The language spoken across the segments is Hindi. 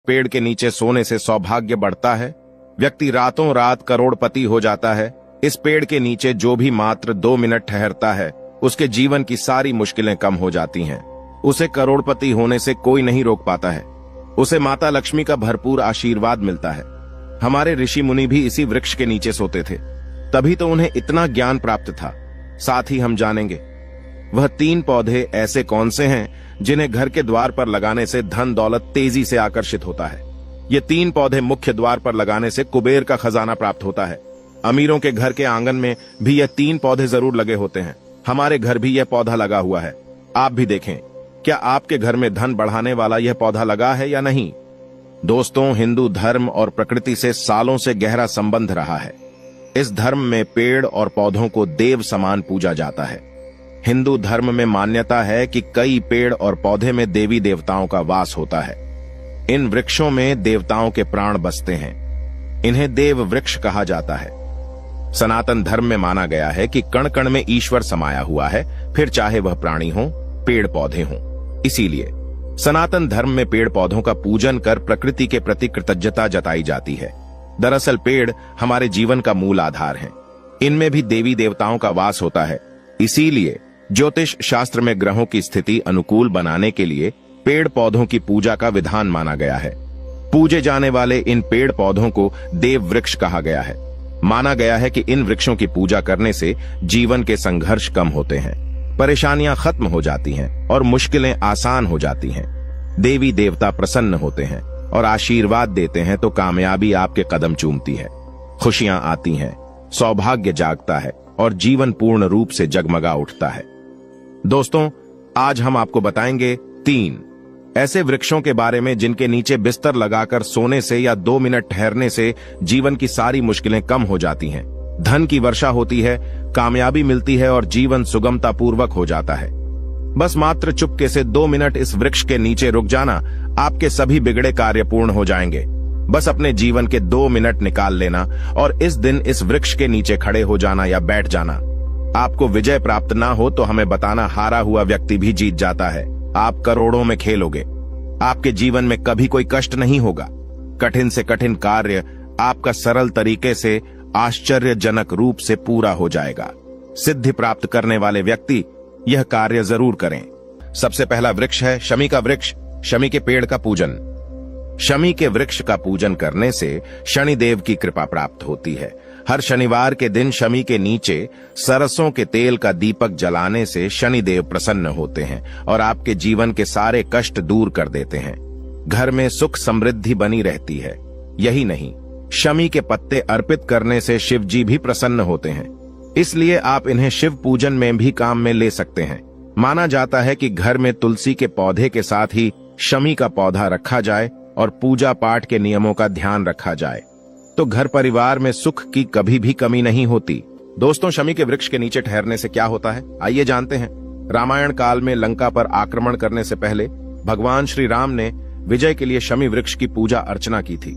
पेड़ के नीचे सोने से सौभाग्य बढ़ता है। व्यक्ति रातों रात करोड़पति हो जाता है। इस पेड़ के नीचे जो भी मात्र 2 मिनट ठहरता है, उसके जीवन की सारी मुश्किलें कम हो जाती हैं। उसे करोड़पति होने से कोई नहीं रोक पाता है। उसे माता लक्ष्मी का भरपूर आशीर्वाद मिलता है। हमारे ऋषि मुनि भी इसी वृक्ष के नीचे सोते थे, तभी तो उन्हें इतना ज्ञान प्राप्त था। साथ ही हम जानेंगे वह 3 पौधे ऐसे कौन से हैं जिन्हें घर के द्वार पर लगाने से धन दौलत तेजी से आकर्षित होता है। ये 3 पौधे मुख्य द्वार पर लगाने से कुबेर का खजाना प्राप्त होता है। अमीरों के घर के आंगन में भी यह 3 पौधे जरूर लगे होते हैं। हमारे घर भी यह पौधा लगा हुआ है। आप भी देखें, क्या आपके घर में धन बढ़ाने वाला यह पौधा लगा है या नहीं। दोस्तों, हिंदू धर्म और प्रकृति से सालों से गहरा संबंध रहा है। इस धर्म में पेड़ और पौधों को देव समान पूजा जाता है। हिंदू धर्म में मान्यता है कि कई पेड़ और पौधे में देवी देवताओं का वास होता है। इन वृक्षों में देवताओं के प्राण बसते हैं। इन्हें देव वृक्ष कहा जाता है। सनातन धर्म में माना गया है कि कण कण में ईश्वर समाया हुआ है, फिर चाहे वह प्राणी हो, पेड़ पौधे हों। इसीलिए सनातन धर्म में पेड़ पौधों का पूजन कर प्रकृति के प्रति कृतज्ञता जताई जाती है। दरअसल पेड़ हमारे जीवन का मूल आधार हैं। इनमें भी देवी देवताओं का वास होता है। इसीलिए ज्योतिष शास्त्र में ग्रहों की स्थिति अनुकूल बनाने के लिए पेड़ पौधों की पूजा का विधान माना गया है। पूजे जाने वाले इन पेड़ पौधों को देव वृक्ष कहा गया है। माना गया है कि इन वृक्षों की पूजा करने से जीवन के संघर्ष कम होते हैं, परेशानियां खत्म हो जाती हैं और मुश्किलें आसान हो जाती हैं। देवी देवता प्रसन्न होते हैं और आशीर्वाद देते हैं तो कामयाबी आपके कदम चूमती है, खुशियां आती हैं, सौभाग्य जागता है और जीवन पूर्ण रूप से जगमगा उठता है। दोस्तों, आज हम आपको बताएंगे 3 ऐसे वृक्षों के बारे में जिनके नीचे बिस्तर लगाकर सोने से या 2 मिनट ठहरने से जीवन की सारी मुश्किलें कम हो जाती हैं, धन की वर्षा होती है, कामयाबी मिलती है और जीवन सुगमता पूर्वक हो जाता है। बस मात्र चुपके से 2 मिनट इस वृक्ष के नीचे रुक जाना, आपके सभी बिगड़े कार्य पूर्ण हो जाएंगे। बस अपने जीवन के 2 मिनट निकाल लेना और इस दिन इस वृक्ष के नीचे खड़े हो जाना या बैठ जाना। आपको विजय प्राप्त ना हो तो हमें बताना, हारा हुआ व्यक्ति भी जीत जाता है। आप करोड़ों में खेलोगे। आपके जीवन में कभी कोई कष्ट नहीं होगा। कठिन से कठिन कार्य आपका सरल तरीके से आश्चर्यजनक रूप से पूरा हो जाएगा। सिद्धि प्राप्त करने वाले व्यक्ति यह कार्य जरूर करें। सबसे पहला वृक्ष है शमी का वृक्ष। शमी के पेड़ का पूजन। शमी के वृक्ष का पूजन करने से शनिदेव की कृपा प्राप्त होती है। हर शनिवार के दिन शमी के नीचे सरसों के तेल का दीपक जलाने से शनिदेव प्रसन्न होते हैं और आपके जीवन के सारे कष्ट दूर कर देते हैं। घर में सुख समृद्धि बनी रहती है। यही नहीं, शमी के पत्ते अर्पित करने से शिव जी भी प्रसन्न होते हैं। इसलिए आप इन्हें शिव पूजन में भी काम में ले सकते हैं। माना जाता है कि घर में तुलसी के पौधे के साथ ही शमी का पौधा रखा जाए और पूजा पाठ के नियमों का ध्यान रखा जाए तो घर परिवार में सुख की कभी भी कमी नहीं होती। दोस्तों, शमी के वृक्ष के नीचे ठहरने से क्या होता है, आइए जानते हैं। रामायण काल में लंका पर आक्रमण करने से पहले भगवान श्री राम ने विजय के लिए शमी वृक्ष की पूजा अर्चना की थी।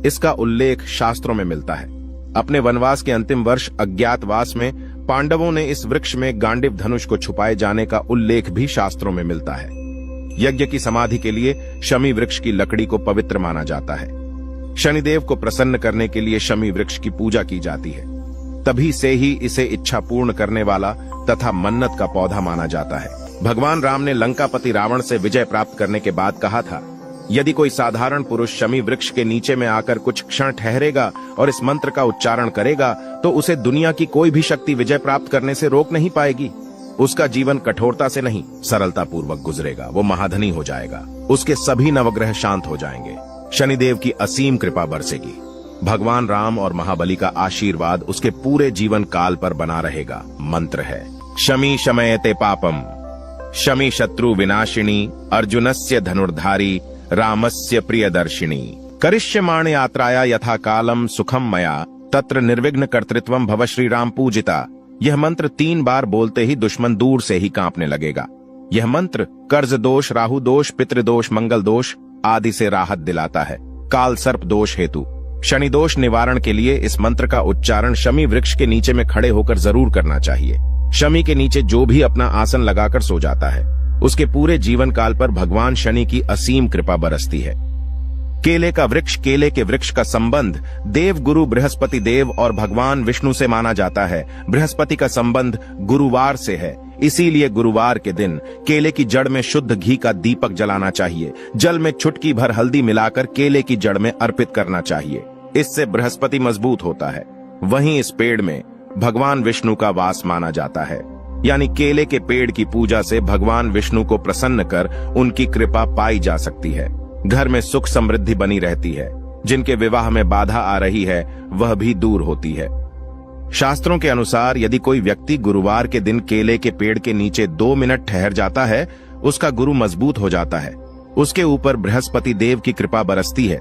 इसका उल्लेख शास्त्रों में मिलता है। अपने वनवास के अंतिम वर्ष अज्ञातवास में पांडवों ने इस वृक्ष में गांडीव धनुष को छुपाए जाने का उल्लेख भी शास्त्रों में मिलता है। यज्ञ की समाधि के लिए शमी वृक्ष की लकड़ी को पवित्र माना जाता है। शनिदेव को प्रसन्न करने के लिए शमी वृक्ष की पूजा की जाती है। तभी से ही इसे इच्छा पूर्ण करने वाला तथा मन्नत का पौधा माना जाता है। भगवान राम ने लंकापति रावण से विजय प्राप्त करने के बाद कहा था, यदि कोई साधारण पुरुष शमी वृक्ष के नीचे में आकर कुछ क्षण ठहरेगा और इस मंत्र का उच्चारण करेगा तो उसे दुनिया की कोई भी शक्ति विजय प्राप्त करने से रोक नहीं पाएगी। उसका जीवन कठोरता से नहीं, सरलता पूर्वक गुजरेगा। वो महाधनी हो जाएगा। उसके सभी नवग्रह शांत हो जाएंगे। शनिदेव की असीम कृपा बरसेगी। भगवान राम और महाबली का आशीर्वाद उसके पूरे जीवन काल पर बना रहेगा। मंत्र है, शमी शमयते पापम, शमी शत्रु विनाशिनी, अर्जुनस्य धनुर्धारी, रामस्य प्रियदर्शिनी, करिष्यमाण यात्राया यथा कालम सुखम मया, तत्र निर्विघ्न कर्तृत्वम भव श्री राम पूजिता। यह मंत्र 3 बार बोलते ही दुश्मन दूर से ही कांपने लगेगा। यह मंत्र कर्ज दोष, राहु दोष, पितृदोष, मंगल दोष आदि से राहत दिलाता है। काल सर्प दोष हेतु शनि दोष निवारण के लिए इस मंत्र का उच्चारण शमी वृक्ष के नीचे में खड़े होकर जरूर करना चाहिए। शमी के नीचे जो भी अपना आसन लगाकर सो जाता है, उसके पूरे जीवन काल पर भगवान शनि की असीम कृपा बरसती है। केले का वृक्ष, केले के वृक्ष का संबंध देव गुरु बृहस्पति देव और भगवान विष्णु से माना जाता है। बृहस्पति का संबंध गुरुवार से है, इसीलिए गुरुवार के दिन केले की जड़ में शुद्ध घी का दीपक जलाना चाहिए। जल में चुटकी भर हल्दी मिलाकर केले की जड़ में अर्पित करना चाहिए। इससे बृहस्पति मजबूत होता है। वहीं इस पेड़ में भगवान विष्णु का वास माना जाता है, यानी केले के पेड़ की पूजा से भगवान विष्णु को प्रसन्न कर उनकी कृपा पाई जा सकती है। घर में सुख समृद्धि बनी रहती है। जिनके विवाह में बाधा आ रही है वह भी दूर होती है। शास्त्रों के अनुसार यदि कोई व्यक्ति गुरुवार के दिन केले के पेड़ के नीचे 2 मिनट ठहर जाता है, उसका गुरु मजबूत हो जाता है। उसके ऊपर बृहस्पति देव की कृपा बरसती है।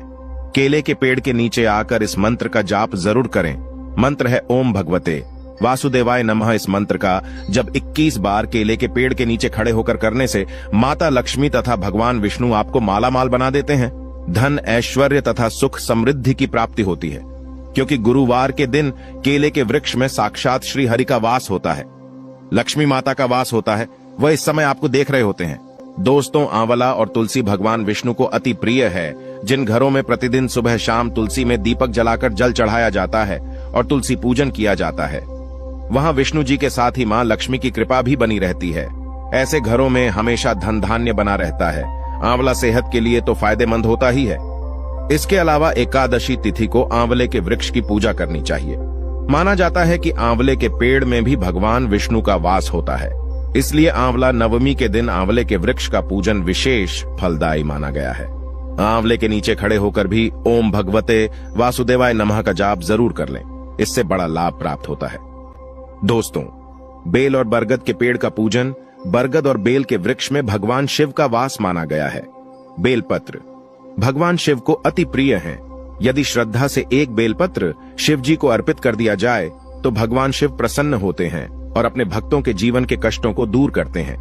केले के पेड़ के नीचे आकर इस मंत्र का जाप जरूर करें। मंत्र है ओम भगवते वासुदेवाय नमः। इस मंत्र का जब 21 बार केले के पेड़ के नीचे खड़े होकर करने से माता लक्ष्मी तथा भगवान विष्णु आपको मालामाल बना देते हैं। धन, ऐश्वर्य तथा सुख समृद्धि की प्राप्ति होती है, क्योंकि गुरुवार के दिन केले के वृक्ष में साक्षात श्री हरि का वास होता है, लक्ष्मी माता का वास होता है। वह इस समय आपको देख रहे होते हैं। दोस्तों, आंवला और तुलसी भगवान विष्णु को अति प्रिय है। जिन घरों में प्रतिदिन सुबह शाम तुलसी में दीपक जलाकर जल चढ़ाया जाता है और तुलसी पूजन किया जाता है, वहां विष्णु जी के साथ ही मां लक्ष्मी की कृपा भी बनी रहती है। ऐसे घरों में हमेशा धन धान्य बना रहता है। आंवला सेहत के लिए तो फायदेमंद होता ही है। इसके अलावा एकादशी तिथि को आंवले के वृक्ष की पूजा करनी चाहिए। माना जाता है कि आंवले के पेड़ में भी भगवान विष्णु का वास होता है, इसलिए आंवला नवमी के दिन आंवले के वृक्ष का पूजन विशेष फलदायी माना गया है। आंवले के नीचे खड़े होकर भी ओम भगवते वासुदेवाय नमः का जाप जरूर कर लें, इससे बड़ा लाभ प्राप्त होता है। दोस्तों, बेल और बरगद के पेड़ का पूजन, बरगद और बेल के वृक्ष में भगवान शिव का वास माना गया है। बेलपत्र भगवान शिव को अति प्रिय हैं। यदि श्रद्धा से एक बेलपत्र शिव जी को अर्पित कर दिया जाए तो भगवान शिव प्रसन्न होते हैं और अपने भक्तों के जीवन के कष्टों को दूर करते हैं।